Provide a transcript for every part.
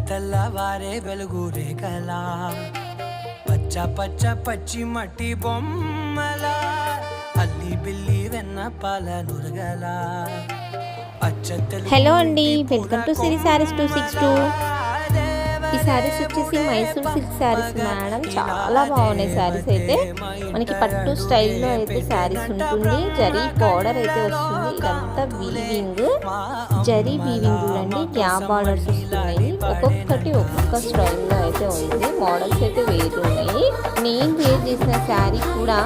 తెల్లవారే వెలుగు రేఖలా పచ్చ పచ్చ పచ్చి మట్టి బొమ్మలా అల్లి బిల్లి వెన్న పాల నురగలా. హలో అండి, వెల్కమ్ టు సిరి సారీస్ 262. ఈ శారీస్ వచ్చేసి మైసూర్ సిల్క్ శారీస్ మేడం. చాలా బాగున్నాయి శారీస్. అయితే మనకి పట్టు స్టైల్లో అయితే శారీస్ ఉంటుంది. జరీ బార్డర్ అయితే వస్తుంది. ఇదంతా వీవింగ్, జరీ వీవింగ్ చూడండి. గ్యాప్ బార్డర్స్ వస్తున్నాయి. ఒక్కొక్కటి ఒక్కొక్క స్టైల్లో అయితే ఉంది. మోడల్స్ అయితే వేరు ఉన్నాయి. నేను వేర్ చేసిన శారీ కూడా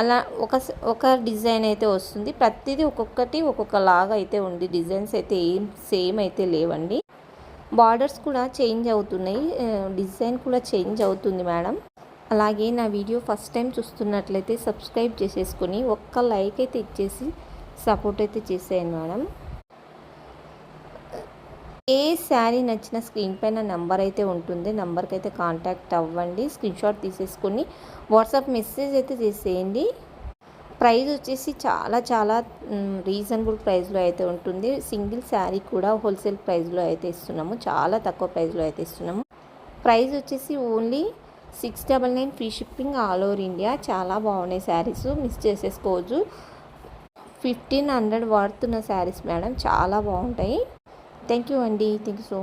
అలా ఒక డిజైన్ అయితే వస్తుంది. ప్రతిదీ ఒక్కొక్కటి ఒక్కొక్కలాగా అయితే ఉంది. డిజైన్స్ అయితే ఏం సేమ్ అయితే లేవండి. బార్డర్స్ కూడా చేంజ్ అవుతున్నాయి. డిజైన్ కూడా చేంజ్ అవుతుంది మేడం. అలాగే నా వీడియో ఫస్ట్ టైం చూస్తున్నట్లయితే సబ్స్క్రైబ్ చేసేసుకొని ఒక్క లైక్ అయితే ఇచ్చేసి సపోర్ట్ అయితే చేసేయండి మేడం. ఏ శారీ నచ్చిన స్క్రీన్ పైన నెంబర్ అయితే ఉంటుంది. నెంబర్కి అయితే కాంటాక్ట్ అవ్వండి. స్క్రీన్ షాట్ తీసేసుకొని వాట్సాప్ మెసేజ్ అయితే చేసేయండి. ప్రైస్ వచ్చేసి చాలా రీజనబుల్ ప్రైస్లో అయితే ఉంటుంది. సింగిల్ శారీ కూడా హోల్సేల్ ప్రైస్లో అయితే ఇస్తున్నాము. చాలా తక్కువ ప్రైస్లో అయితే ఇస్తున్నాము. ప్రైస్ వచ్చేసి only 699 free shipping all over India. చాలా బాగున్నాయి శారీస్, మిస్ చేసేసుకోవచ్చు. 1500 వాడుతున్న శారీస్ మేడం. చాలా బాగుంటాయి. థ్యాంక్ యూ అండి. Thank you so much.